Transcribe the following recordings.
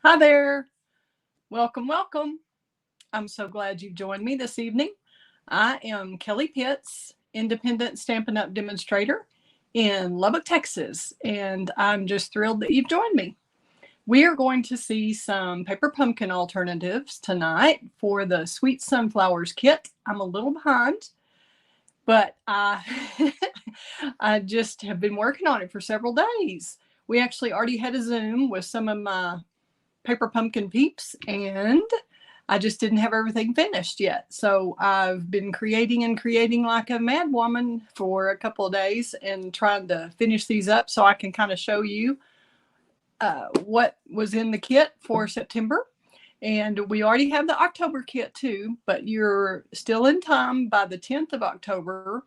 Hi there. Welcome, welcome. I'm so glad you've joined me this evening. I am Kelly Pitts, independent Stampin' Up! Demonstrator in Lubbock, Texas, and I'm just thrilled that you've joined me. We are going to see some paper pumpkin alternatives tonight for the Sweet Sunflowers kit. I'm a little behind, but I just have been working on it for several days. We actually already had a Zoom with some of my paper pumpkin peeps, and I just didn't have everything finished yet. So I've been creating like a mad woman for a couple of days and trying to finish these up so I can kind of show you what was in the kit for September. And we already have the October kit too, but you're still in time. By the 10th of October,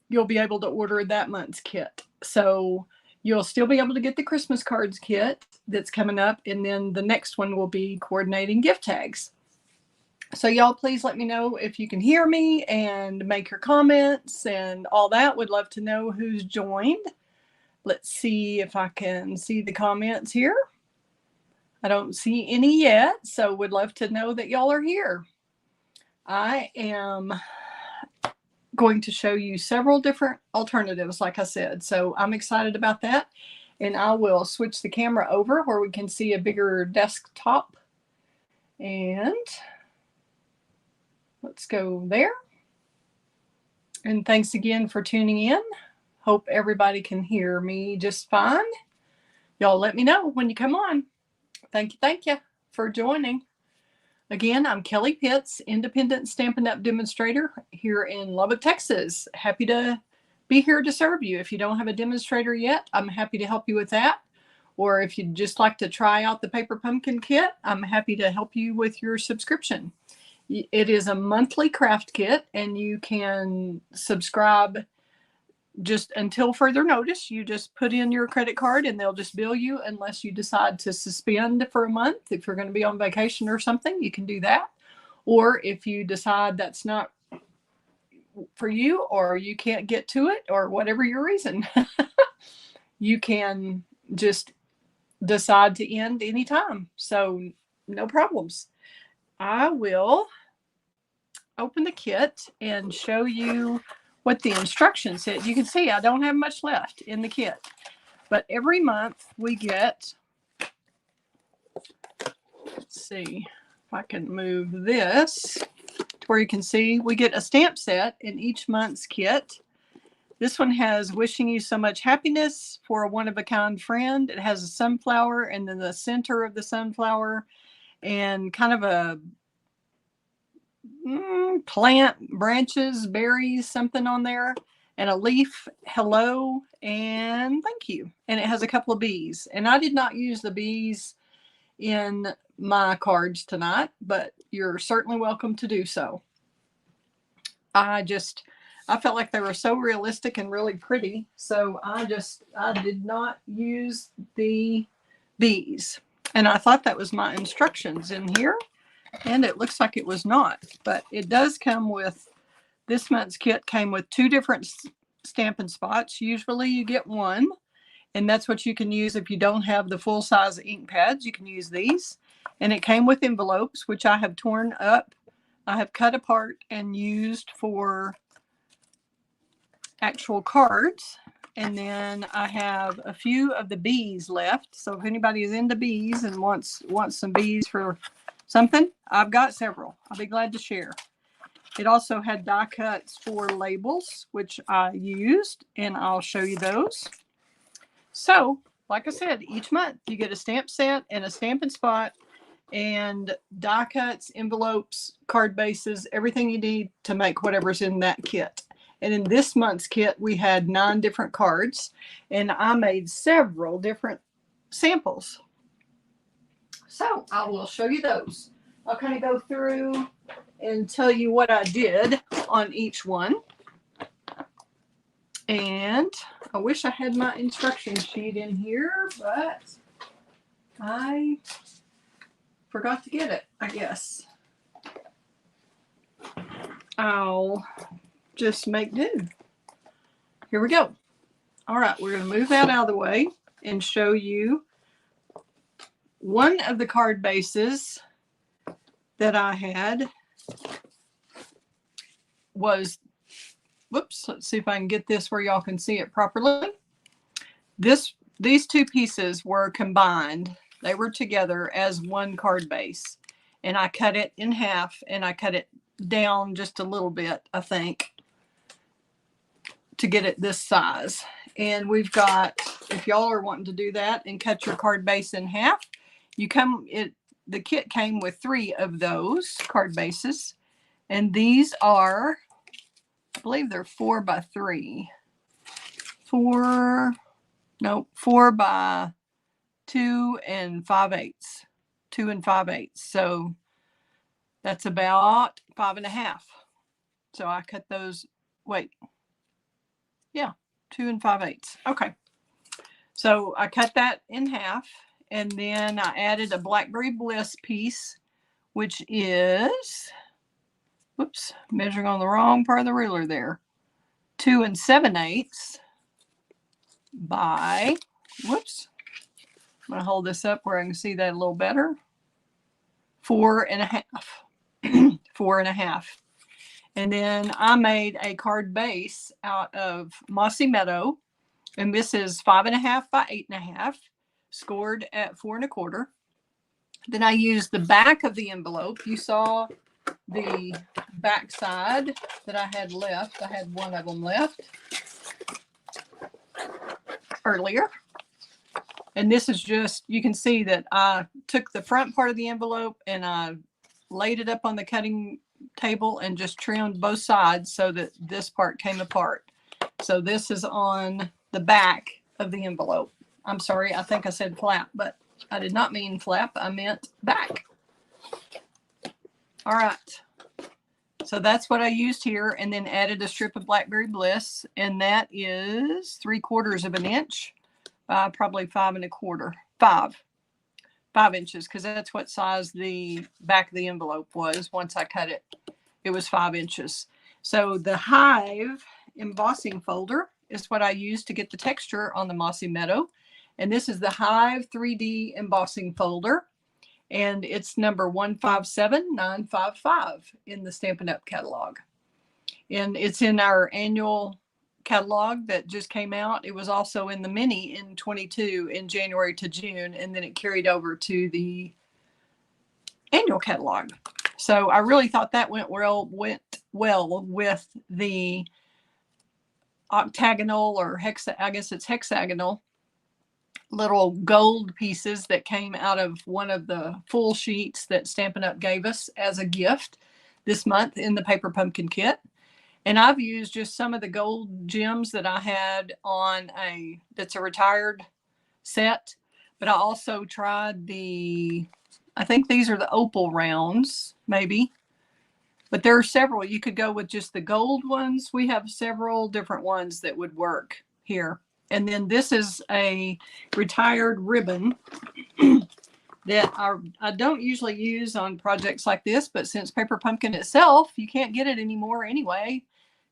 you'll be able to order that month's kit. So you'll still be able to get the Christmas cards kit that's coming up, and then the next one will be coordinating gift tags. So y'all please let me know if you can hear me and make your comments and all that. Would love to know who's joined. Let's see if I can see the comments here. I don't see any yet, so would love to know that y'all are here. I am going to show you several different alternatives, like I said, so I'm excited about that. And I will switch the camera over where we can see a bigger desktop. And let's go there. And thanks again for tuning in. Hope everybody can hear me just fine. Y'all let me know when you come on. Thank you for joining. Again, I'm Kelly Pitts, independent Stampin' Up! Demonstrator here in Lubbock, Texas. Happy to be here to serve you. If you don't have a demonstrator yet, I'm happy to help you with that. Or if you'd just like to try out the Paper Pumpkin Kit, I'm happy to help you with your subscription. It is a monthly craft kit, and you can subscribe just until further notice. You just put in your credit card and they'll just bill you unless you decide to suspend for a month. If you're going to be on vacation or something, you can do that. Or if you decide that's not for you, or you can't get to it, or whatever your reason, you can just decide to end anytime. So no problems. I will open the kit and show you what the instructions said. You can see I don't have much left in the kit, but every month we get, let's see if I can move this to where you can see we get a stamp set in each month's kit. This one has wishing you so much happiness for a one-of-a-kind friend. It has a sunflower and then the center of the sunflower and kind of a plant, branches, berries, something on there, and a leaf, hello, and thank you. And it has a couple of bees. And I did not use the bees in my cards tonight, but you're certainly welcome to do so. I felt like they were so realistic and really pretty, so I did not use the bees. And I thought that was my instructions in here, and it looks like it was not. But it does come with, this month's kit came with 2 different Stampin' spots. Usually you get one, and that's what you can use if you don't have the full-size ink pads. You can use these. And it came with envelopes, which I have torn up. I have cut apart and used for actual cards. And then I have a few of the bees left. So if anybody is into bees and wants some bees for something, I've got several. I'll be glad to share. It also had die cuts for labels, which I used, and I'll show you those. So, like I said, each month you get a stamp set and a Stampin' Spot and die cuts, envelopes, card bases, everything you need to make whatever's in that kit. And in this month's kit, we had 9 different cards, and I made several different samples. So I will show you those. I'll kind of go through and tell you what I did on each one. And I wish I had my instruction sheet in here, but I forgot to get it, I guess. I'll just make do. Here we go. All right, we're going to move that out of the way and show you one of the card bases that I had was, whoops, let's see if I can get this where y'all can see it properly. These two pieces were combined. They were together as one card base. And I cut it in half, and I cut it down just a little bit, I think, to get it this size. And we've got, if y'all are wanting to do that and cut your card base in half, the kit came with 3 of those card bases. And these are, I believe they're 4 by 3. 4 by 2 and 5/8. 2 and 5/8. So that's about 5.5. So I cut those, 2 and 5/8. Okay. So I cut that in half, and then I added a Blackberry Bliss piece, which is, whoops, measuring on the wrong part of the ruler there. 2 and 7/8 by, whoops, I'm going to hold this up where I can see that a little better. 4.5. 4.5. And then I made a card base out of Mossy Meadow, and this is 5.5 by 8.5, scored at 4 1/4. Then I used the back of the envelope. You saw the back side that I had left. I had one of them left earlier. And this is just, you can see that I took the front part of the envelope and I laid it up on the cutting table and just trimmed both sides so that this part came apart. So this is on the back of the envelope. I'm sorry, I think I said flap, but I did not mean flap. I meant back. All right. So that's what I used here, and then added a strip of Blackberry Bliss, and that is 3/4 of an inch. Probably 5 1/4, 5 inches, because that's what size the back of the envelope was. Once I cut it, it was 5 inches. So the Hive embossing folder is what I used to get the texture on the Mossy Meadow. And this is the Hive 3D embossing folder. And it's number 157955 in the Stampin' Up! Catalog. And it's in our annual catalog that just came out. It was also in the mini in 22 in January to June, and then it carried over to the annual catalog. So I really thought that went well with the octagonal, or I guess it's hexagonal, little gold pieces that came out of one of the full sheets that Stampin' Up! Gave us as a gift this month in the Paper Pumpkin Kit. And I've used just some of the gold gems that I had on that's a retired set. But I also tried I think these are the opal rounds, maybe. But there are several. You could go with just the gold ones. We have several different ones that would work here. And then this is a retired ribbon that I don't usually use on projects like this, but since Paper Pumpkin itself, you can't get it anymore anyway.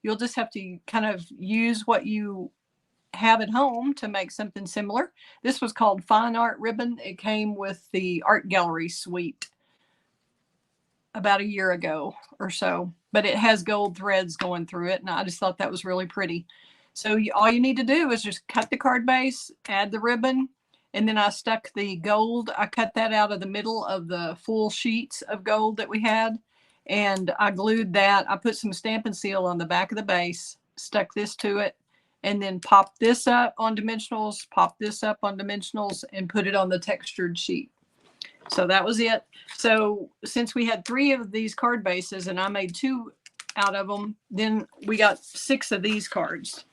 You'll just have to kind of use what you have at home to make something similar. This was called Fine Art Ribbon. It came with the Art Gallery suite about a year ago or so, but it has gold threads going through it, and I just thought that was really pretty. So all you need to do is just cut the card base, add the ribbon, and then I stuck the gold. I cut that out of the middle of the full sheets of gold that we had, and I glued that. I put some Stampin' Seal on the back of the base, stuck this to it, and then popped this up on dimensionals, popped this up on dimensionals, and put it on the textured sheet. So that was it. So since we had 3 of these card bases and I made 2 out of them, then we got 6 of these cards.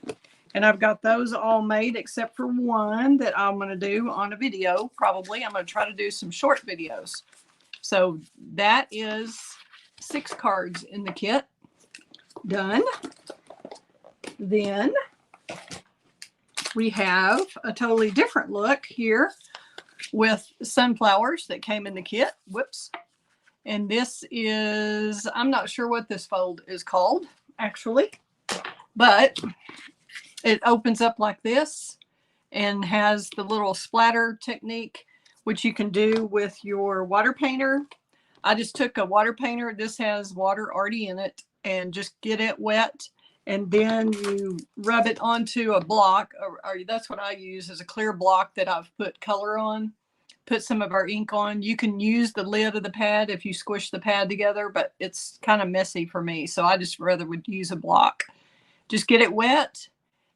And I've got those all made except for one that I'm going to do on a video. Probably I'm going to try to do some short videos. So that is 6 cards in the kit done. Then we have a totally different look here with sunflowers that came in the kit. Whoops. And this is, I'm not sure what this fold is called actually, but it opens up like this and has the little splatter technique which you can do with your water painter. I just took a water painter. This has water already in it, and just get it wet. And then you rub it onto a block, or that's what I use, is a clear block that I've put color on, put some of our ink on. You can use the lid of the pad if you squish the pad together, but it's kind of messy for me. So I just rather would use a block. Just get it wet,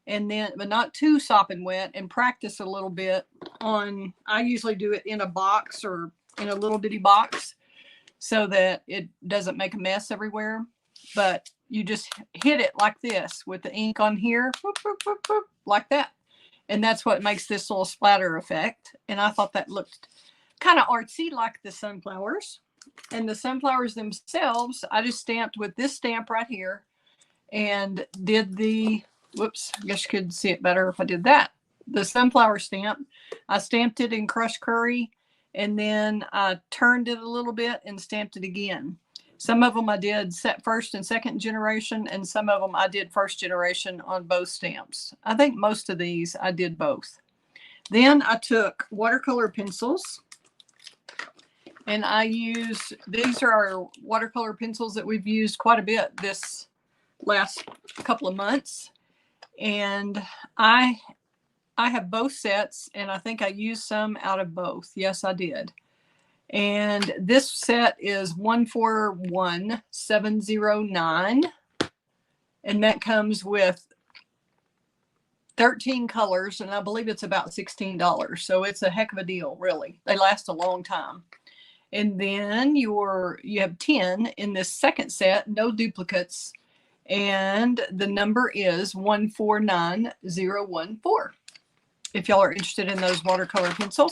and then, but not too sopping wet, and practice a little bit on, I usually do it in a box or in a little bitty box so that it doesn't make a mess everywhere. But you just hit it like this with the ink on here, whoop, whoop, whoop, whoop, like that. And that's what makes this little splatter effect. And I thought that looked kind of artsy, like the sunflowers. And the sunflowers themselves, I just stamped with this stamp right here, and did the, whoops, I guess you could see it better if I did that. The sunflower stamp, I stamped it in crushed curry, and then I turned it a little bit and stamped it again. Some of them I did first and second generation, and some of them I did first generation on both stamps. I think most of these I did both. Then I took watercolor pencils, and I use, these are our watercolor pencils that we've used quite a bit this last couple of months. And I have both sets, and I think I used some out of both. Yes, I did. And this set is 141709, and that comes with 13 colors, and I believe it's about $16. So it's a heck of a deal, really. They last a long time. And then you have 10 in this second set, no duplicates, and the number is 149014. If y'all are interested in those watercolor pencils.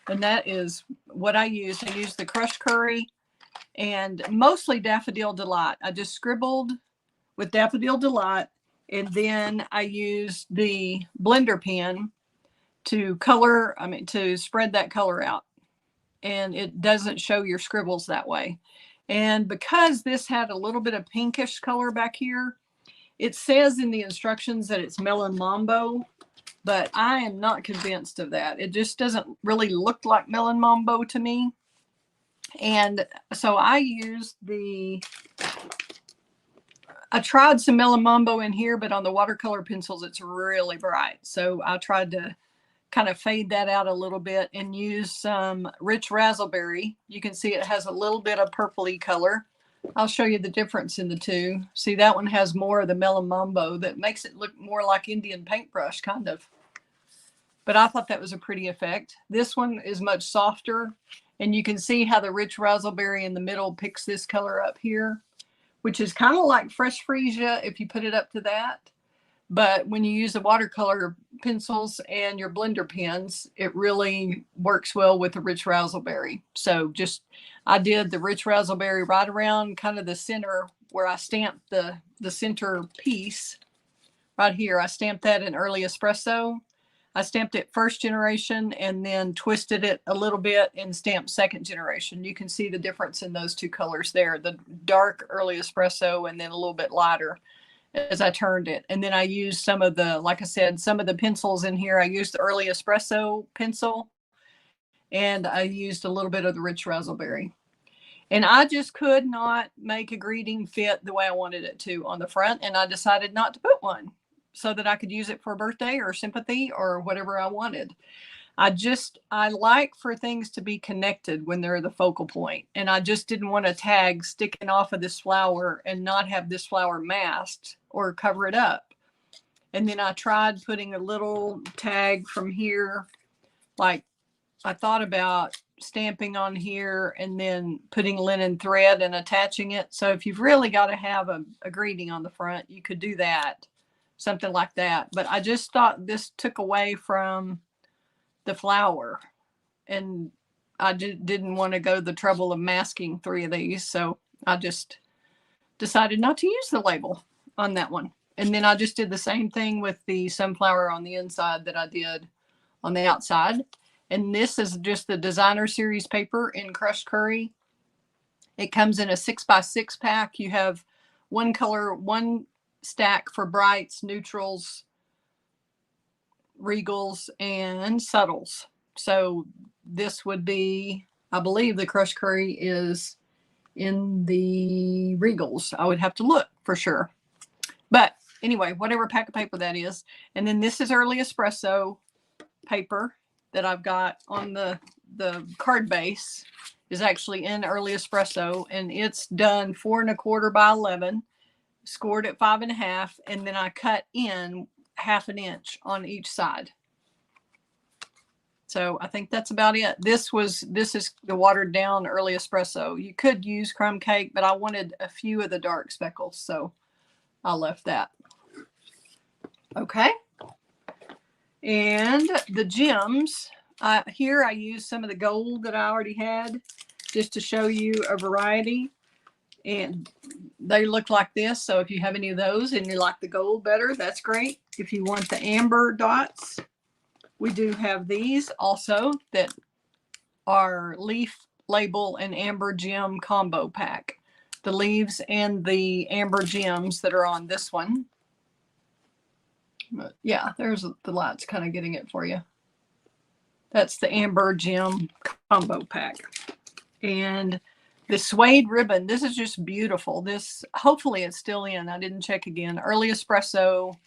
And that is what I used. I used the crushed curry and mostly Daffodil Delight. I just scribbled with Daffodil Delight, and then I used the blender pen to to spread that color out. And it doesn't show your scribbles that way. And because this had a little bit of pinkish color back here, it says in the instructions that it's Melon Mambo, but I am not convinced of that. It just doesn't really look like Melon Mambo to me. And so I used I tried some Melon Mambo in here, but on the watercolor pencils, it's really bright. So I tried to kind of fade that out a little bit and use some rich raspberry. You can see it has a little bit of purpley color. I'll show you the difference in the two. See, that one has more of the Melon Mambo that makes it look more like Indian paintbrush, kind of. But I thought that was a pretty effect. This one is much softer, and you can see how the rich raspberry in the middle picks this color up here, which is kind of like fresh freesia if you put it up to that. But when you use the watercolor pencils and your blender pens, it really works well with the rich raspberry. So I did the rich raspberry right around kind of the center where I stamped the center piece right here. I stamped that in early espresso. I stamped it first generation and then twisted it a little bit and stamped second generation. You can see the difference in those two colors there, the dark early espresso and then a little bit lighter as I turned it. And then I used some of the, like I said, some of the pencils in here. I used the early espresso pencil, and I used a little bit of the rich raspberry. And I just could not make a greeting fit the way I wanted it to on the front, and I decided not to put one, so that I could use it for a birthday or sympathy or whatever I wanted. I like for things to be connected when they're the focal point. And I just didn't want a tag sticking off of this flower and not have this flower masked or cover it up. And then I tried putting a little tag from here. Like I thought about stamping on here and then putting linen thread and attaching it. So if you've really got to have a greeting on the front, you could do that. Something like that. But I just thought this took away from the flower, and I didn't want to go the trouble of masking 3 of these. So I just decided not to use the label on that one. And then I just did the same thing with the sunflower on the inside that I did on the outside. And this is just the designer series paper in crushed curry. It comes in a 6x6 pack. You have one color, one stack for brights, neutrals, regals, and subtles. So this would be, I believe the crushed curry is in the Regals. I would have to look for sure. But anyway, whatever pack of paper that is. And then this is early espresso paper that I've got on the card base is actually in early espresso, and it's done 4 1/4 by 11, scored at 5 1/2, and then I cut in 1/2 inch on each side. So I think that's about it. This is the watered down early espresso. You could use crumb cake, but I wanted a few of the dark speckles, so I left that. Okay. And the gems, here I used some of the gold that I already had just to show you a variety. And they look like this. So if you have any of those and you like the gold better, that's great. If you want the amber dots, we do have these also that are leaf, label, and amber gem combo pack. The leaves and the amber gems that are on this one. But yeah, there's the light's kind of getting it for you. That's the amber gem combo pack. And the suede ribbon, this is just beautiful. This, hopefully it's still in. I didn't check again. Early espresso,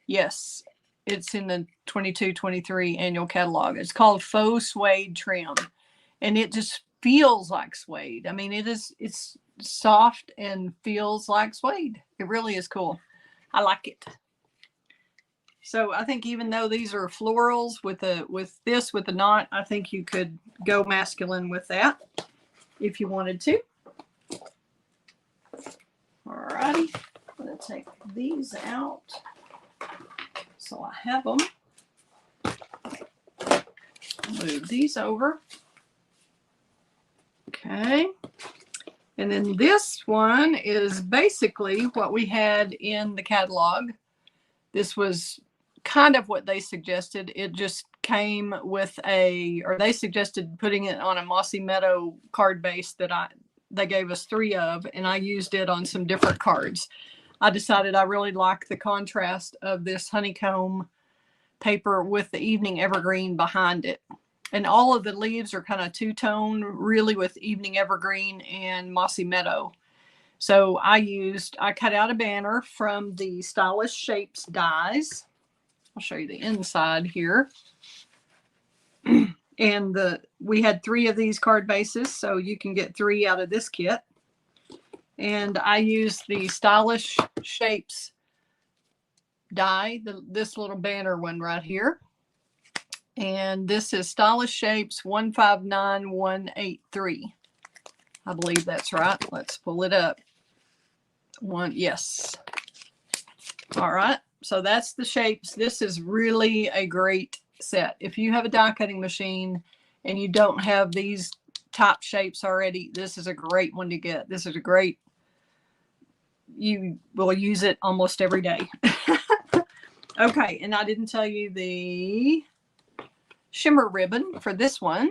yes, it's in the 22-23 annual catalog. It's called Faux Suede Trim, and it just feels like suede. I mean, it's soft and feels like suede. It really is cool. I like it. So I think even though these are florals with the knot, I think you could go masculine with that if you wanted to. All righty, I'm going to take these out so I have them. Move these over. Okay. And then this one is basically what we had in the catalog. This was kind of what they suggested. It just came with or they suggested putting it on a Mossy Meadow card base that they gave us 3 of, and I used it on some different cards. I decided I really liked the contrast of this honeycomb paper with the evening evergreen behind it. And all of the leaves are kind of two-tone, really, with evening evergreen and Mossy Meadow. So I cut out a banner from the Stylish Shapes dies. I'll show you the inside here. And we had 3 of these card bases, so you can get 3 out of this kit. And I used the Stylish Shapes die, this little banner one right here. And this is Stylish Shapes 159183. I believe that's right. Let's pull it up. Yes. All right. So that's the shapes. This is really a great set. If you have a die cutting machine and you don't have these top shapes already, this is a great one to get. This is a great, you will use it almost every day. Okay. And I didn't tell you the shimmer ribbon for this one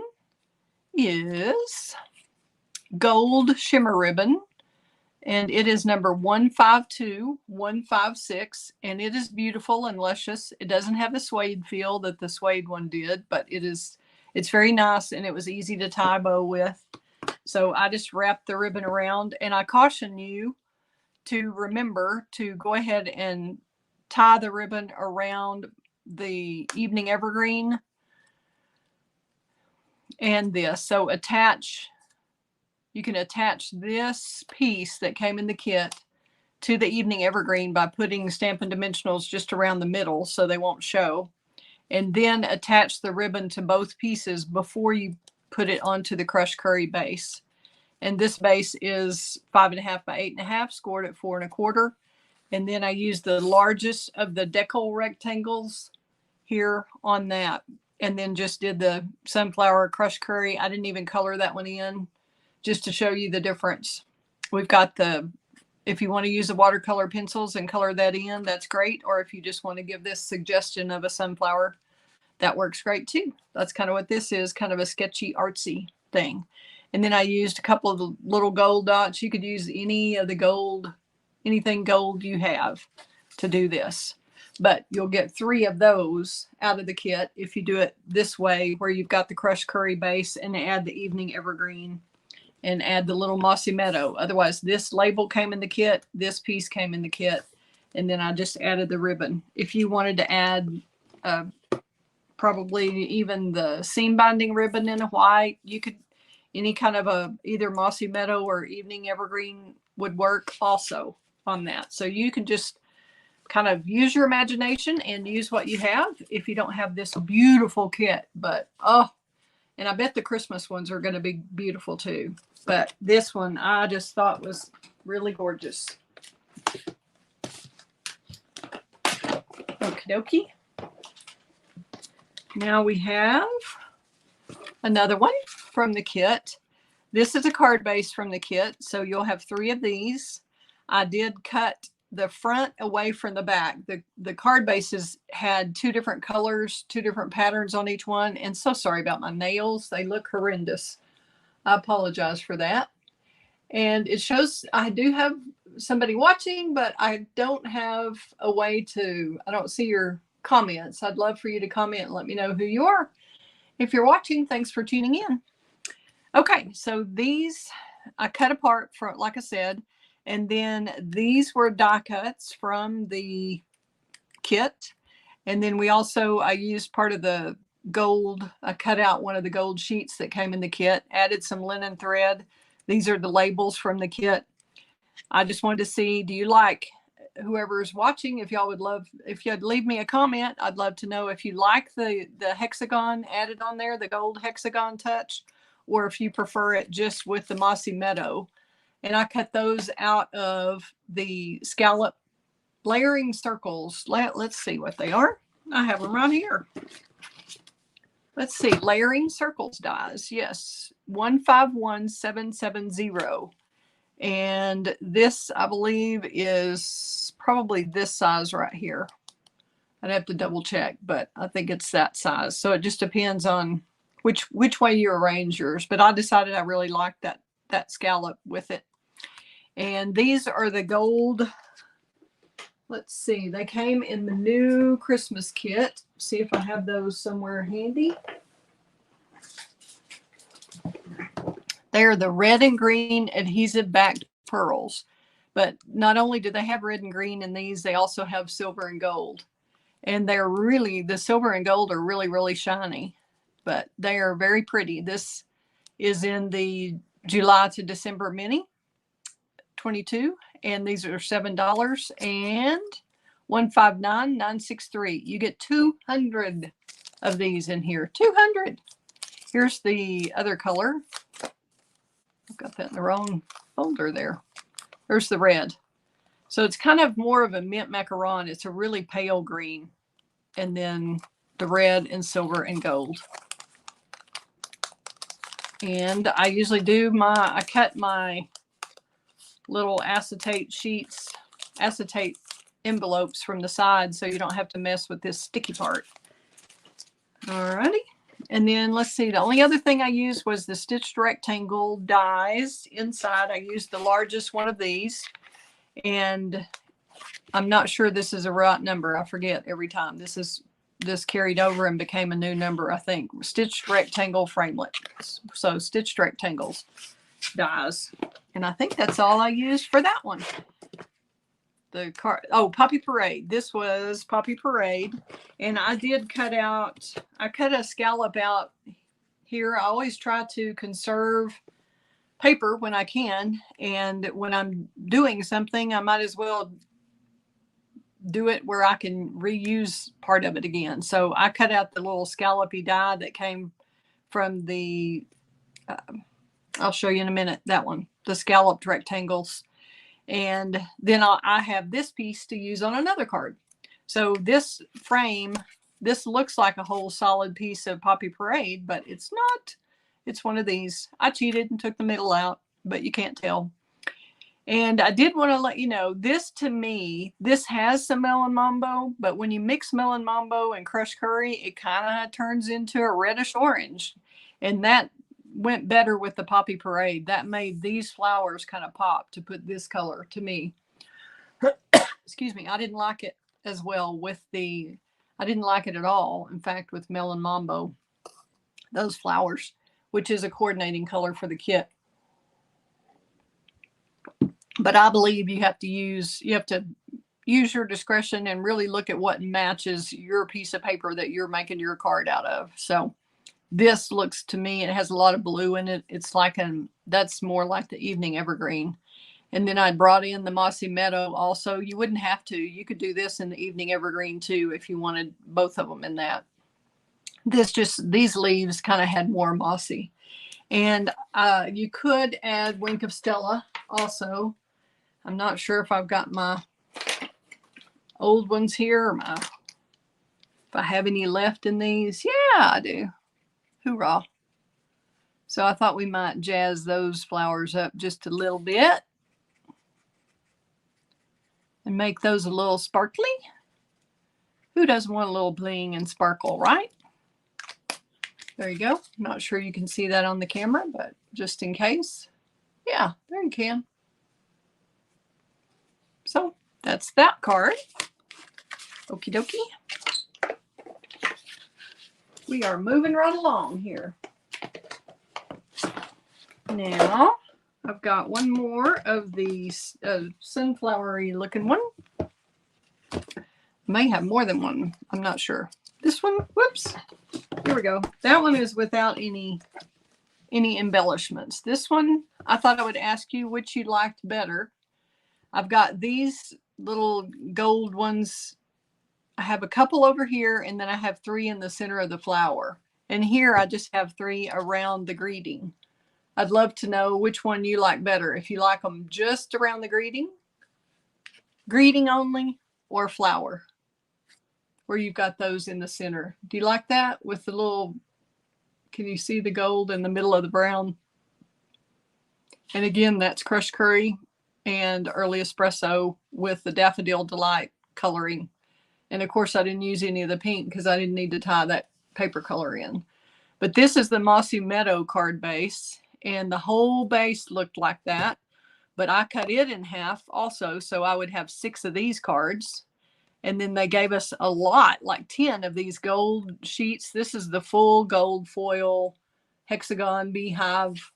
is gold shimmer ribbon. And it is number 152156, and it is beautiful and luscious. It doesn't have the suede feel that the suede one did, but it's very nice, and it was easy to tie bow with. So I just wrapped the ribbon around, and I caution you to remember to go ahead and tie the ribbon around the evening evergreen and this. So you can attach this piece that came in the kit to the evening evergreen by putting Stampin' Dimensionals just around the middle so they won't show. And then attach the ribbon to both pieces before you put it onto the crushed curry base. And this base is 5 1/2 by 8 1/2, scored at 4 1/4. And then I used the largest of the decal rectangles here on that. And then just did the sunflower crushed curry. I didn't even color that one in, just to show you the difference. We've got if you want to use the watercolor pencils and color that in, that's great. Or if you just want to give this suggestion of a sunflower, that works great too. That's kind of what this is, kind of a sketchy, artsy thing. And then I used a couple of the little gold dots. You could use any of the gold, anything gold you have to do this. but you'll get 3 of those out of the kit if you do it this way, where you've got the crushed curry base and add the evening evergreen and add the little mossy meadow. Otherwise, this label came in the kit, this piece came in the kit, and then I just added the ribbon. If you wanted to add probably even the seam binding ribbon in a white, you could, any kind of a either mossy meadow or evening evergreen would work also on that. So you can just kind of use your imagination and use what you have if you don't have this beautiful kit. But oh, and I bet the Christmas ones are going to be beautiful too. But this one I just thought was really gorgeous. Okie dokie. Now we have another one from the kit. This is a card base from the kit, so you'll have 3 of these. I did cut the front away from the back. The card bases had 2 different colors, 2 different patterns on each one, and so sorry about my nails. They look horrendous. I apologize for that. And it shows I do have somebody watching, but I don't have a way to, I don't see your comments. I'd love for you to comment and let me know who you are. If you're watching, thanks for tuning in. Okay, so these I cut apart from, like I said, and then these were die cuts from the kit. And then we also, I used part of the gold. I cut out one of the gold sheets that came in the kit, added some linen thread. These are the labels from the kit. I just wanted to see, do you like, whoever's watching, if y'all would love, if you'd leave me a comment, I'd love to know if you like the hexagon added on there, the gold hexagon touch, or if you prefer it just with the mossy meadow. And I cut those out of the scallop layering circles. Let's see what they are. I have them right here. Let's see, layering circles dies. Yes, 151770. And this, I believe, is probably this size right here. I'd have to double check, but I think it's that size. So it just depends on which way you arrange yours. But I decided I really liked that scallop with it. And these are the gold. Let's see, they came in the new Christmas kit. See if I have those somewhere handy. They're the red and green adhesive backed pearls. But not only do they have red and green in these, they also have silver and gold. And they're really, the silver and gold are really, really shiny. But they are very pretty. This is in the July to December mini 22. And these are $7 and 159963. You get 200 of these in here. 200. Here's the other color. I've got that in the wrong folder there. There's the red. So it's kind of more of a mint macaron. It's a really pale green. And then the red and silver and gold. And I usually do I cut my little acetate sheets, acetate envelopes from the side so you don't have to mess with this sticky part. Alrighty. And then let's see, the only other thing I used was the stitched rectangle dies. Inside I used the largest one of these, and I'm not sure this is a right number. I forget every time. This carried over and became a new number, I think. Stitched rectangle framelit. So stitched rectangles dies. And I think that's all I used for that one. The card, oh, Poppy Parade. This was Poppy Parade. And I did cut a scallop out here. I always try to conserve paper when I can. And when I'm doing something, I might as well do it where I can reuse part of it again. So I cut out the little scallopy die that came from the, I'll show you in a minute, that one, the scalloped rectangles. And then I have this piece to use on another card. So this frame, this looks like a whole solid piece of Poppy Parade, but it's not. It's one of these. I cheated and took the middle out, but you can't tell. And I did want to let you know, this to me, this has some melon mambo, but when you mix melon mambo and crushed curry, it kind of turns into a reddish orange. And that went better with the Poppy Parade. That made these flowers kind of pop to put this color to me. Excuse me, I didn't like it. as well with the, I didn't like it at all. In fact, with Melon Mambo, those flowers, which is a coordinating color for the kit. But I believe you have to use your discretion and really look at what matches your piece of paper that you're making your card out of. So this looks to me, it has a lot of blue in it. It's like that's more like the evening evergreen. And then I brought in the Mossy Meadow also. You wouldn't have to. You could do this in the evening evergreen too if you wanted both of them in that. These leaves kind of had more mossy. And you could add Wink of Stella also. I'm not sure if I've got my old ones here or if I have any left in these. Yeah, I do. Hoorah. So I thought we might jazz those flowers up just a little bit and make those a little sparkly. Who doesn't want a little bling and sparkle, right? There you go. I'm not sure you can see that on the camera, but just in case. Yeah, there you can. So that's that card. Okie dokie. We are moving right along here. Now, I've got one more of these sunflowery looking one. May have more than one. I'm not sure. This one, whoops. Here we go. That one is without any embellishments. This one, I thought I would ask you which you liked better. I've got these little gold ones. I have a couple over here, and then I have 3 in the center of the flower. And here I just have 3 around the greeting. I'd love to know which one you like better. If you like them just around the greeting only, or flower, where you've got those in the center. Do you like that with the little, can you see the gold in the middle of the brown? And again, that's crushed curry and early espresso with the Daffodil Delight coloring. And of course, I didn't use any of the pink because I didn't need to tie that paper color in. But this is the Mossy Meadow card base, and the whole base looked like that. But I cut it in half also, so I would have 6 of these cards. And then they gave us a lot, like 10 of these gold sheets. This is the full gold foil hexagon beehive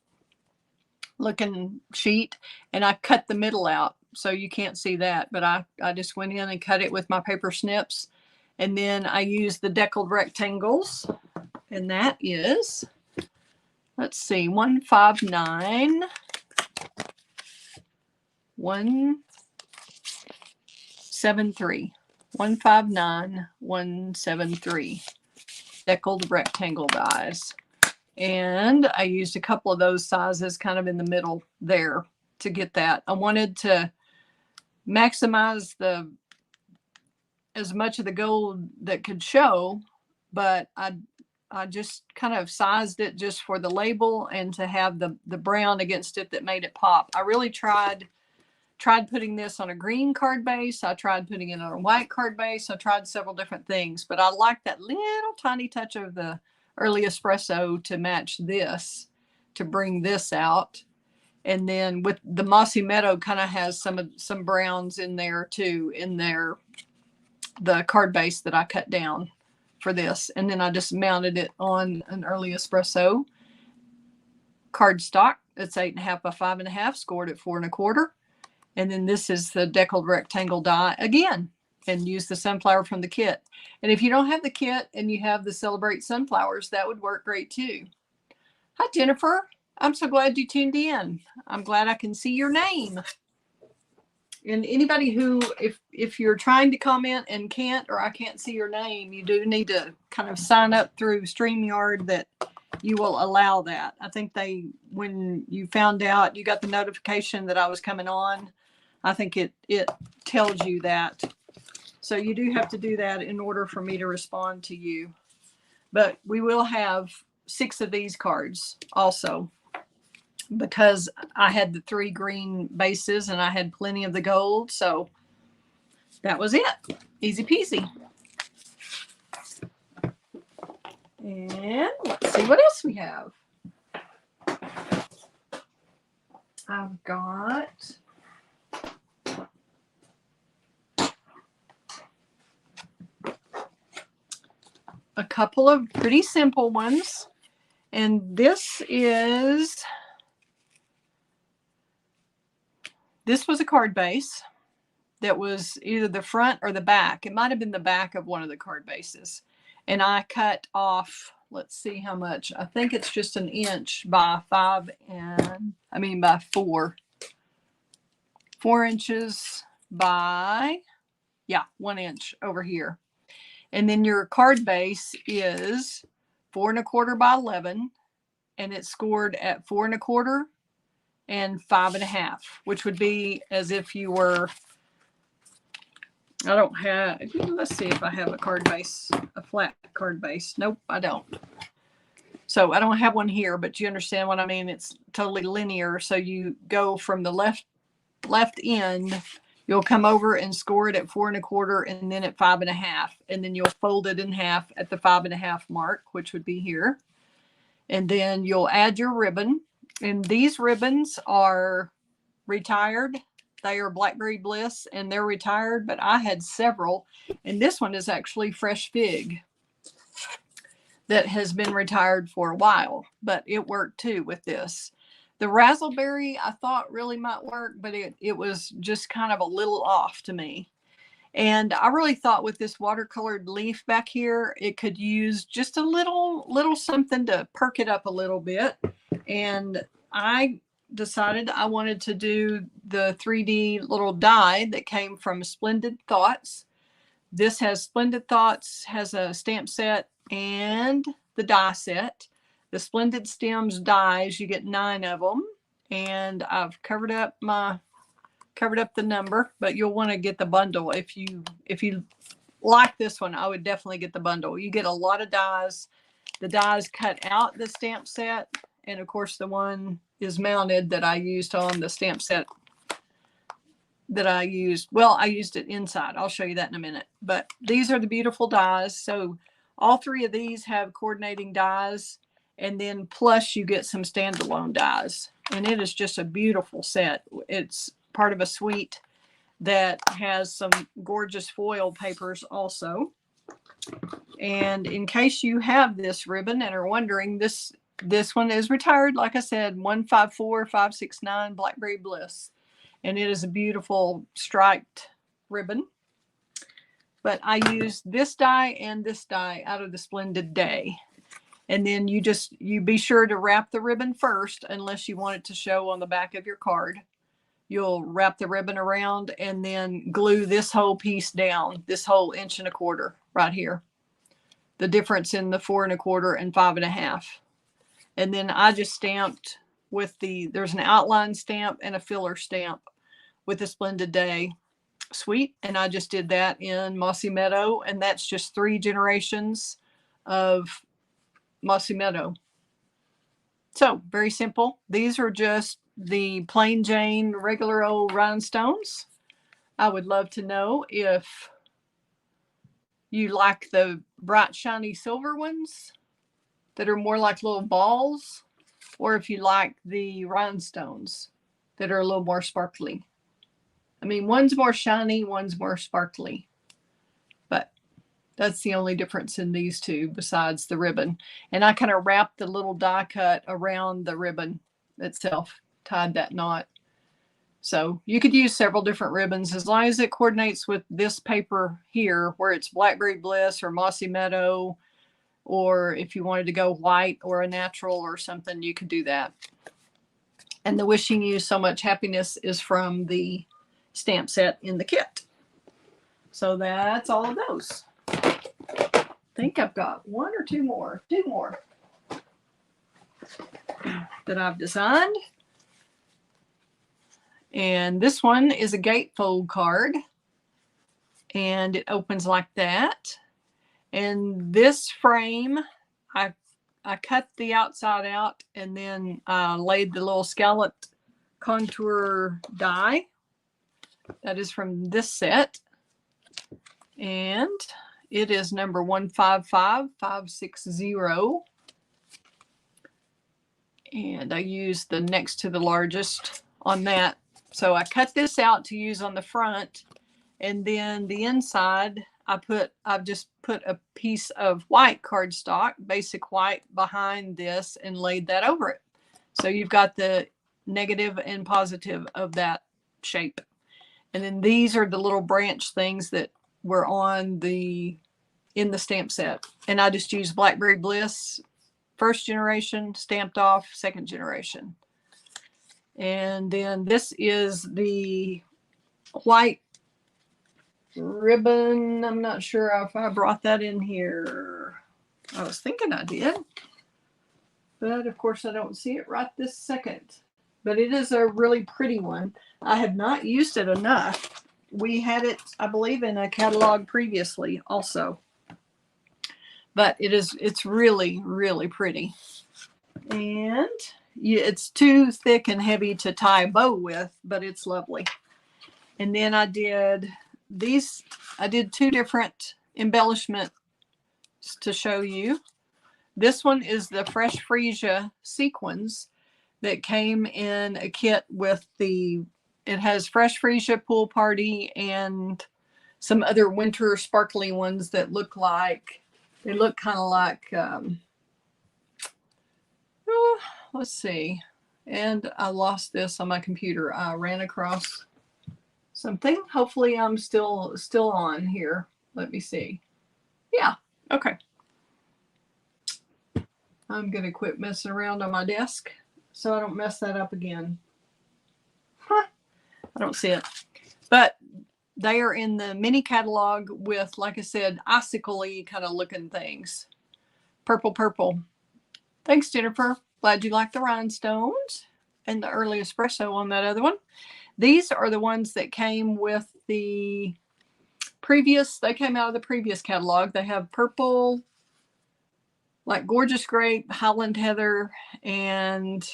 looking sheet. And I cut the middle out, so you can't see that. But I just went in and cut it with my paper snips. And then I used the deckled rectangles. And that is, let's see, 159, 173. 159, 173 deckled rectangle dies. And I used a couple of those sizes kind of in the middle there to get that. I wanted to maximize as much of the gold that could show, but I just kind of sized it just for the label and to have the brown against it that made it pop. I really tried putting this on a green card base. I tried putting it on a white card base. I tried several different things, but I like that little tiny touch of the early espresso to match this, to bring this out. And then with the Mossy Meadow kind of has some browns in there too, the card base that I cut down for this. And then I just mounted it on an early espresso cardstock. It's 8.5 by 5.5, scored at 4 1/4. And then this is the deckled rectangle die again, and use the sunflower from the kit. And if you don't have the kit and you have the Celebrate Sunflowers, that would work great too. Hi, Jennifer. I'm so glad you tuned in. I'm glad I can see your name. And anybody who, if you're trying to comment and can't, or I can't see your name, you do need to kind of sign up through StreamYard that you will allow that. I think when you found out, you got the notification that I was coming on, I think it tells you that. So you do have to do that in order for me to respond to you. But we will have 6 of these cards also, because I had the 3 green bases and I had plenty of the gold. So that was it. Easy peasy. And let's see what else we have. I've got a couple of pretty simple ones. And this was a card base that was either the front or the back. It might have been the back of one of the card bases. And I cut off, let's see how much. I think it's just 1 inch by 4. 4 inches by, 1 inch over here. And then your card base is 4 1/4 by 11, and it's scored at 4 1/4 and 5 1/2, which would be as if you were, I don't have, let's see if I have a card base, a flat card base. Nope, I don't. So I don't have one here, but you understand what I mean? It's totally linear. So you go from the left end, you'll come over and score it at 4 1/4 and then at 5 1/2. And then you'll fold it in half at the 5 1/2 mark, which would be here. And then you'll add your ribbon. And these ribbons are retired. They are Blackberry Bliss and they're retired, but I had several. And this one is actually Fresh Fig that has been retired for a while, but it worked too with this. The Razzleberry I thought really might work, but it was just kind of a little off to me. And I really thought with this watercolored leaf back here, it could use just a little something to perk it up a little bit. And I decided I wanted to do the 3D little die that came from Splendid Thoughts. This has Splendid Thoughts, has a stamp set and the die set. The Splendid Stems dies, you get 9 of them. And I've covered up the number, but you'll want to get the bundle. If you like this one, I would definitely get the bundle. You get a lot of dies. The dies cut out the stamp set. And of course the one is mounted that I used on the stamp set that I used. Well, I used it inside. I'll show you that in a minute. But these are the beautiful dies. So all 3 of these have coordinating dies. And then plus you get some standalone dies. And it is just a beautiful set. It's part of a suite that has some gorgeous foil papers also. And in case you have this ribbon and are wondering, this one is retired. Like I said, 154569 Blackberry Bliss. And it is a beautiful striped ribbon. But I used this die and this die out of the Splendid Day. And then you be sure to wrap the ribbon first, unless you want it to show on the back of your card. You'll wrap the ribbon around and then glue this whole piece down, this whole 1 1/4 right here. The difference in the 4 1/4 and 5 1/2. And then I just stamped with there's an outline stamp and a filler stamp with the Splendid Day suite. And I just did that in Mossy Meadow. And that's just 3 generations of Mossy Meadow. So very simple. These are just the plain Jane regular old rhinestones. I would love to know if you like the bright shiny silver ones that are more like little balls, or if you like the rhinestones that are a little more sparkly. I mean, one's more shiny, one's more sparkly, but that's the only difference in these two besides the ribbon. And I kind of wrapped the little die cut around the ribbon itself, tied that knot. So you could use several different ribbons as long as it coordinates with this paper here, where it's Blackberry Bliss or Mossy Meadow, or if you wanted to go white or a natural or something, you could do that. And the Wishing You So Much Happiness is from the stamp set in the kit. So that's all of those. I think I've got 1 or 2 more. 2 more that I've designed. And this one is a gatefold card. And it opens like that. And this frame, I cut the outside out and then laid the little scalloped contour die. That is from this set. And it is number 155560. And I used the next to the largest on that. So I cut this out to use on the front. And then the inside, I've just put a piece of white cardstock, basic white, behind this and laid that over it. So you've got the negative and positive of that shape. And then these are the little branch things that were in the stamp set. And I just used Blackberry Bliss, first generation, stamped off, second generation. And then this is the white ribbon. I'm not sure if I brought that in here. I was thinking I did, but of course I don't see it right this second. But it is a really pretty one. I have not used it enough. We had it, I believe, in a catalog previously also. But it's really, really pretty. And it's too thick and heavy to tie a bow with, but it's lovely. And then I did these. I did two different embellishments to show you. This one is the Fresh Freesia sequins that came in a kit with it has Fresh Freesia Pool Party and some other winter sparkly ones that look like, they look kind of like, let's see. And I lost this on my computer. I ran across something. Hopefully I'm still on here. Let me see. Yeah. Okay. I'm going to quit messing around on my desk so I don't mess that up again. Huh. I don't see it. But they are in the mini catalog with, like I said, icicle-y kind of looking things. Purple, purple. Thanks, Jennifer. Glad you like the rhinestones and the early espresso on that other one. These are the ones that came with the previous, they came out of the previous catalog. They have purple, like Gorgeous Grape, Highland Heather, and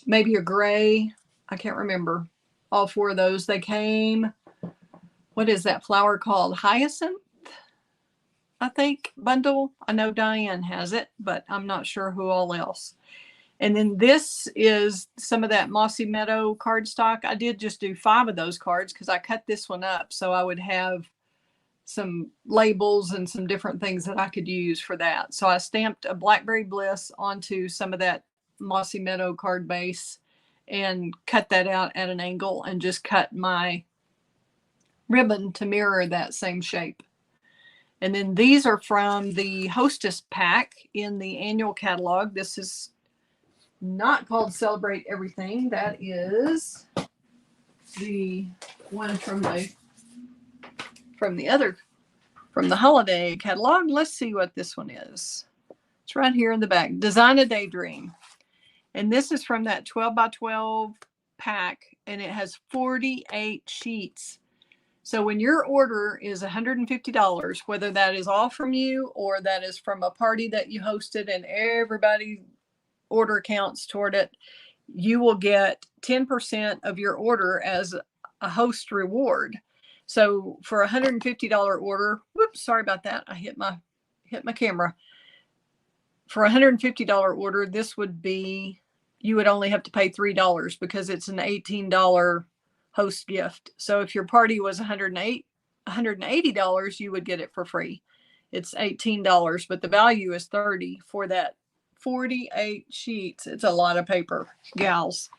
maybe a gray. I can't remember. All four of those. They came, what is that flower called? Hyacinth, I think, bundle. I know Diane has it, but I'm not sure who all else. And then this is some of that Mossy Meadow cardstock. I did just do 5 of those cards because I cut this one up so I would have some labels and some different things that I could use for that. So I stamped a Blackberry Bliss onto some of that Mossy Meadow card base and cut that out at an angle and just cut my ribbon to mirror that same shape. And then these are from the Hostess pack in the annual catalog. This is not called Celebrate Everything. That is the one from the holiday catalog. Let's see what this one is. It's right here in the back. Design a Daydream. And this is from that 12 by 12 pack, and it has 48 sheets. So when your order is $150, whether that is all from you or that is from a party that you hosted and everybody order counts toward it, you will get 10% of your order as a host reward. So for a $150 order, whoops, sorry about that. I hit my camera. For a $150 order, this would be, you would only have to pay $3 because it's an $18 host gift. So if your party was $180, you would get it for free. It's $18, but the value is $30 for that 48 sheets. It's a lot of paper, gals,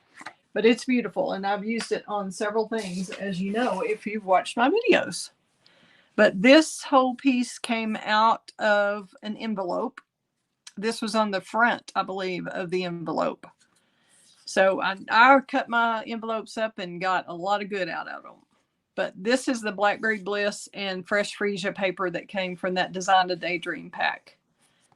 but it's beautiful. And I've used it on several things, as you know, if you've watched my videos. But this whole piece came out of an envelope. This was on the front, I believe, of the envelope. So I cut my envelopes up and got a lot of good out of them. But this is the Blackberry Bliss and Fresh Freesia paper that came from that Design a Daydream pack.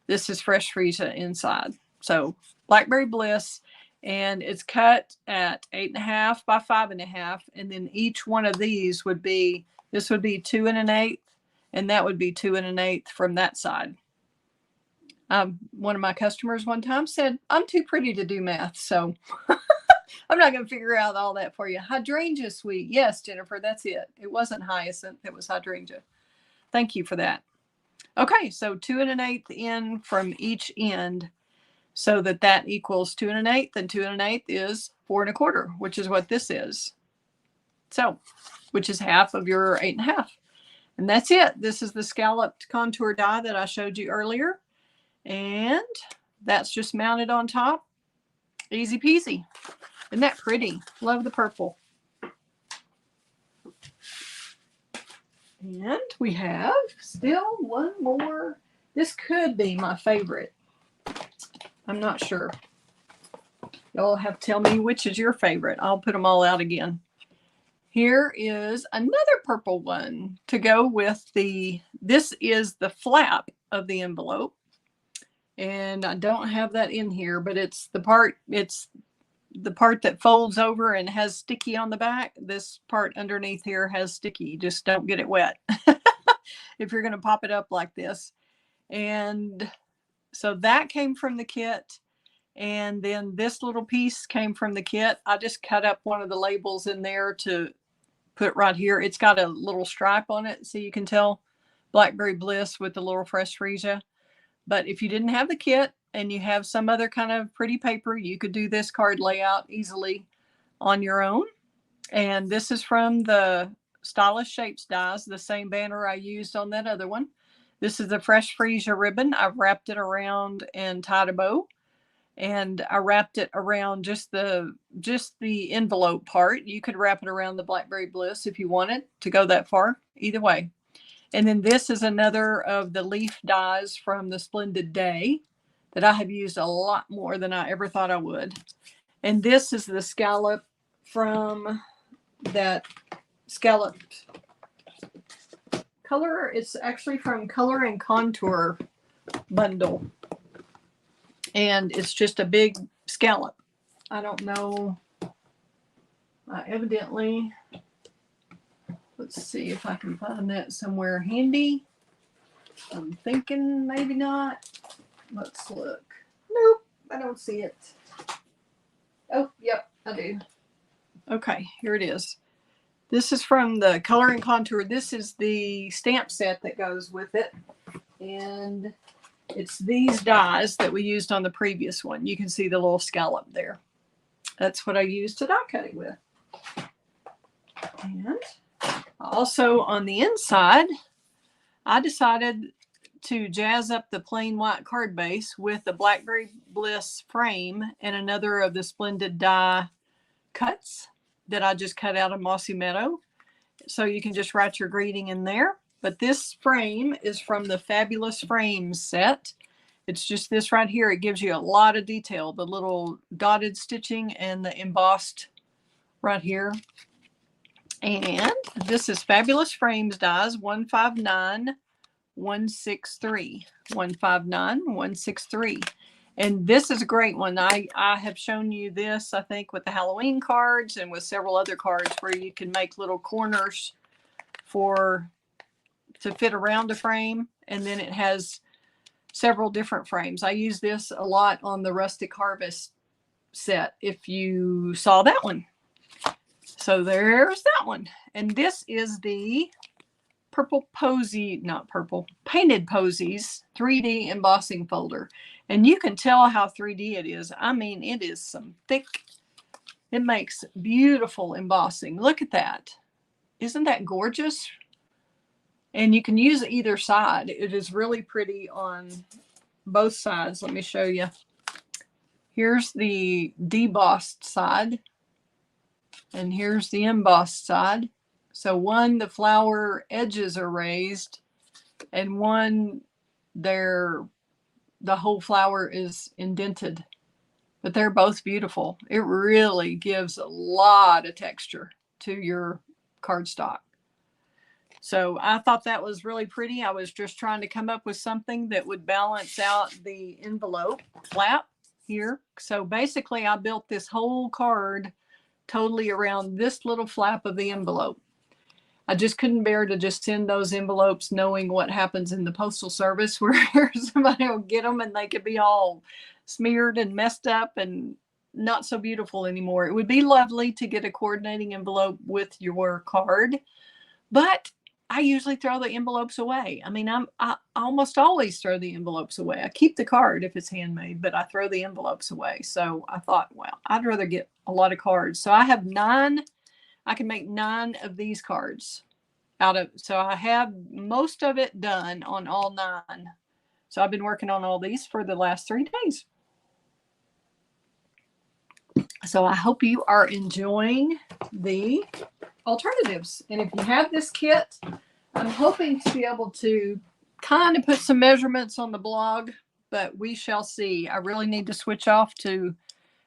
This is Fresh Freesia inside. So Blackberry Bliss, and it's cut at 8.5 by 5.5. And then each one of these would be, this would be 2 1/8, and that would be 2 1/8 from that side. One of my customers one time said, I'm too pretty to do math, so I'm not going to figure out all that for you. Hydrangea sweet. Yes, Jennifer, that's it. It wasn't hyacinth. It was hydrangea. Thank you for that. Okay, so 2 1/8 in from each end, so that equals 2 1/8, and 2 1/8 is 4 1/4, which is what this is. So, which is half of your 8.5. And that's it. This is the scalloped contour die that I showed you earlier. And that's just mounted on top. Easy peasy. Isn't that pretty? Love the purple. And we have still one more. This could be my favorite. I'm not sure. Y'all have to tell me which is your favorite. I'll put them all out again. Here is another purple one to go with this is the flap of the envelope. And I don't have that in here, but it's the part that folds over and has sticky on the back. This part underneath here has sticky. Just don't get it wet if you're going to pop it up like this. And so that came from the kit. And then this little piece came from the kit. I just cut up one of the labels in there to put right here. It's got a little stripe on it, so you can tell Blackberry Bliss with the little fresh freesia. But if you didn't have the kit and you have some other kind of pretty paper, you could do this card layout easily on your own. And this is from the Stylish Shapes dies, the same banner I used on that other one. This is the fresh freesia ribbon. I've wrapped it around and tied a bow. And I wrapped it around just the envelope part. You could wrap it around the Blackberry Bliss if you wanted to go that far. Either way. And then this is another of the leaf dies from the Splendid Day that I have used a lot more than I ever thought I would. And this is the scallop from that scalloped color. It's actually from Color and Contour bundle. And it's just a big scallop. I don't know. Evidently, let's see if I can find that somewhere handy. I'm thinking maybe not. Let's look. Nope, I don't see it. Oh, yep, I do. Okay, here it is. This is from the Color and Contour. This is the stamp set that goes with it. And it's these dies that we used on the previous one. You can see the little scallop there. That's what I used to die cut it with. And also on the inside, I decided to jazz up the plain white card base with the Blackberry Bliss frame and another of the Splendid die cuts that I just cut out of Mossy Meadow. So you can just write your greeting in there. But this frame is from the Fabulous Frames set. It's just this right here. It gives you a lot of detail, the little dotted stitching and the embossed right here. And this is Fabulous Frames dies 159163. 159163. And this is a great one. I have shown you this, I think, with the Halloween cards and with several other cards where you can make little corners to fit around a frame, and then it has several different frames. I use this a lot on the Rustic Harvest set, if you saw that one. So there's that one. And this is the Painted Posies 3D embossing folder. And you can tell how 3D it is. I mean, it is some thick, it makes beautiful embossing. Look at that. Isn't that gorgeous? And you can use either side. It is really pretty on both sides. Let me show you. Here's the debossed side. And here's the embossed side. So one, the flower edges are raised. And one, the whole flower is indented. But they're both beautiful. It really gives a lot of texture to your cardstock. So I thought that was really pretty. I was just trying to come up with something that would balance out the envelope flap here. So basically I built this whole card totally around this little flap of the envelope. I just couldn't bear to just send those envelopes knowing what happens in the Postal Service where somebody will get them and they could be all smeared and messed up and not so beautiful anymore. It would be lovely to get a coordinating envelope with your card, but I usually throw the envelopes away. I mean, I almost always throw the envelopes away. I keep the card if it's handmade, but I throw the envelopes away. So I thought, well, I'd rather get a lot of cards. So I have 9. I can make 9 of these cards so I have most of it done on all 9. So I've been working on all these for the last 3 days. So I hope you are enjoying the alternatives. And if you have this kit, I'm hoping to be able to kind of put some measurements on the blog, but we shall see. I really need to switch off to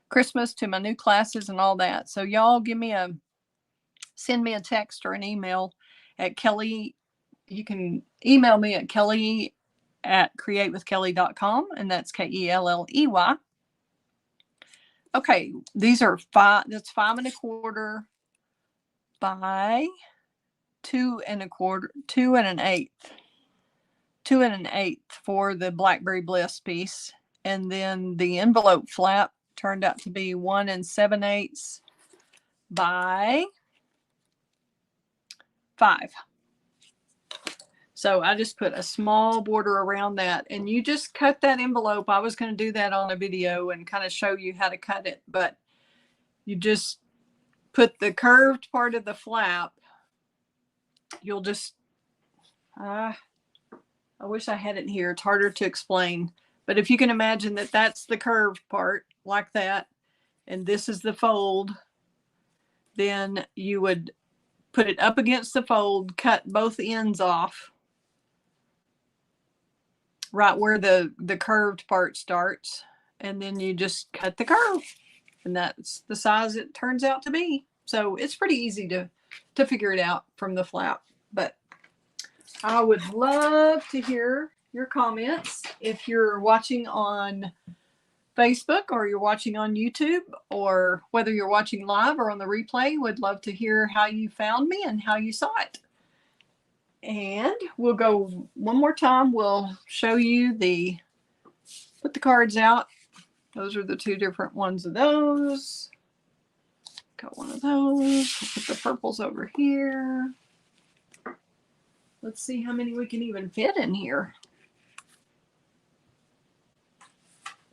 Christmas, to my new classes and all that. So y'all send me a text or an email at Kelly. You can email me at kelly@createwithkelly.com, and that's KELLEY. Okay, these are 5, that's 5 1/4 by 2 1/4, 2 1/8, 2 1/8 for the Blackberry Bliss piece. And then the envelope flap turned out to be 1 7/8 by 5. So I just put a small border around that, and you just cut that envelope. I was going to do that on a video and kind of show you how to cut it, but you just put the curved part of the flap. You'll just, I wish I had it here. It's harder to explain, but if you can imagine that that's the curved part like that, and this is the fold, then you would put it up against the fold, cut both ends off, right where the curved part starts, and then you just cut the curve, and that's the size it turns out to be. So it's pretty easy to figure it out from the flap. But I would love to hear your comments if you're watching on Facebook or you're watching on YouTube, or whether you're watching live or on the replay. Would love to hear how you found me and how you saw it. And we'll go one more time. We'll show you put the cards out. Those are the 2 different ones of those. Got one of those. We'll put the purples over here. Let's see how many we can even fit in here.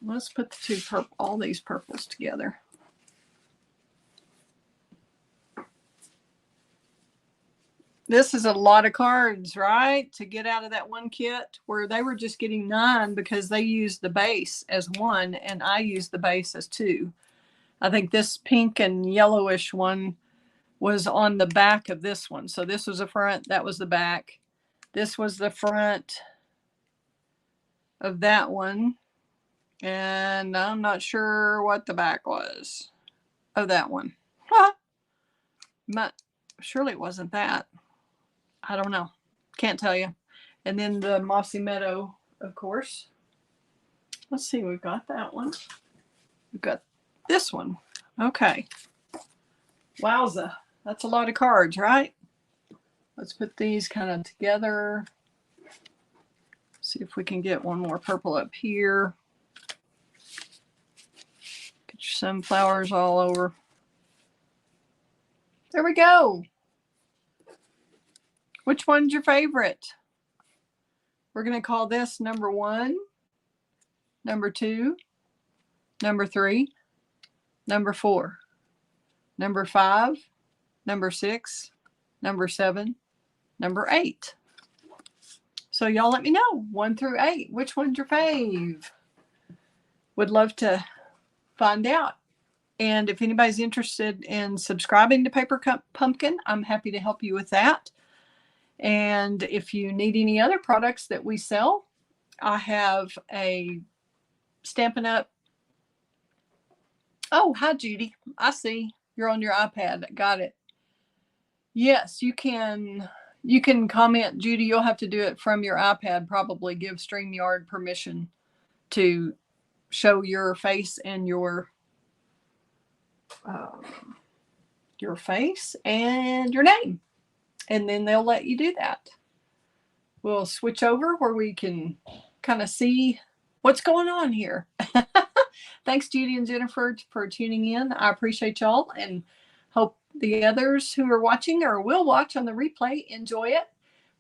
Let's put the all these purples together. This is a lot of cards, right? To get out of that one kit, where they were just getting 9 because they used the base as 1 and I used the base as 2. I think this pink and yellowish one was on the back of this one. So this was the front, that was the back. This was the front of that one. And I'm not sure what the back was of that one. Huh. Surely it wasn't that. I don't know. Can't tell you. And then the Mossy Meadow, of course. Let's see. We've got that one. We've got this one. Okay. Wowza. That's a lot of cards, right? Let's put these kind of together. See if we can get one more purple up here. Get your sunflowers all over. There we go. Which one's your favorite? We're going to call this number 1, number 2, number 3, number 4, number 5, number 6, number 7, number 8. So y'all let me know, 1 through 8, which one's your fave? Would love to find out. And if anybody's interested in subscribing to Paper Pumpkin, I'm happy to help you with that. And if you need any other products that we sell, I have a Stampin' Up. Oh, hi, Judy. I see you're on your iPad. Got it. Yes, you can comment, Judy. You'll have to do it from your iPad. Probably give StreamYard permission to show your face and your face and your name. And then they'll let you do that. We'll switch over where we can kind of see what's going on here. Thanks, Judy and Jennifer, for tuning in. I appreciate y'all, and hope the others who are watching or will watch on the replay enjoy it.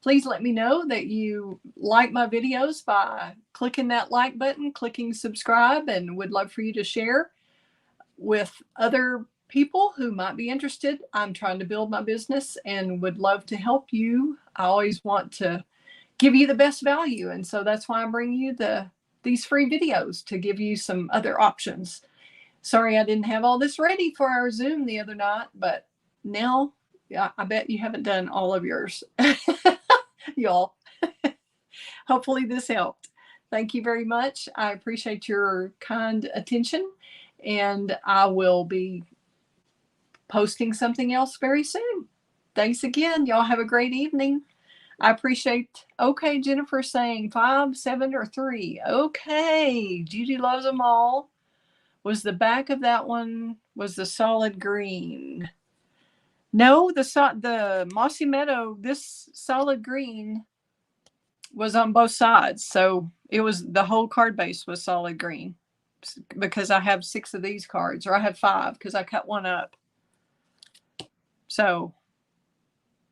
Please let me know that you like my videos by clicking that like button, clicking subscribe, and would love for you to share with other people who might be interested. I'm trying to build my business and would love to help you. I always want to give you the best value. And so that's why I bring you these free videos to give you some other options. Sorry, I didn't have all this ready for our Zoom the other night, but now I bet you haven't done all of yours. Y'all, hopefully this helped. Thank you very much. I appreciate your kind attention, and I will be posting something else very soon. Thanks again. Y'all have a great evening. I appreciate, okay, Jennifer saying 5, 7, or 3. Okay, Judy loves them all. Was the back of that one, was the solid green? No, the Mossy Meadow, this solid green was on both sides. So it was, the whole card base was solid green because I have 6 of these cards, or I have 5 because I cut one up. So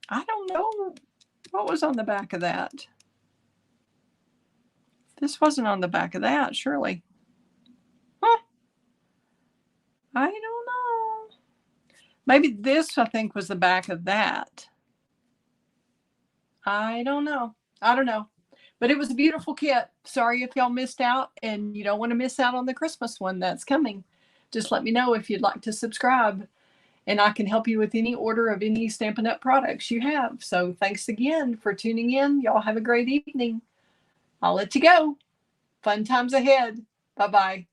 I don't know what was on the back of that. This wasn't on the back of that, surely. Huh. I don't know. Maybe this, I think, was the back of that. I don't know. I don't know. But it was a beautiful kit. Sorry if y'all missed out, and you don't want to miss out on the Christmas one that's coming. Just let me know if you'd like to subscribe, and I can help you with any order of any Stampin' Up! Products you have. So thanks again for tuning in. Y'all have a great evening. I'll let you go. Fun times ahead. Bye-bye.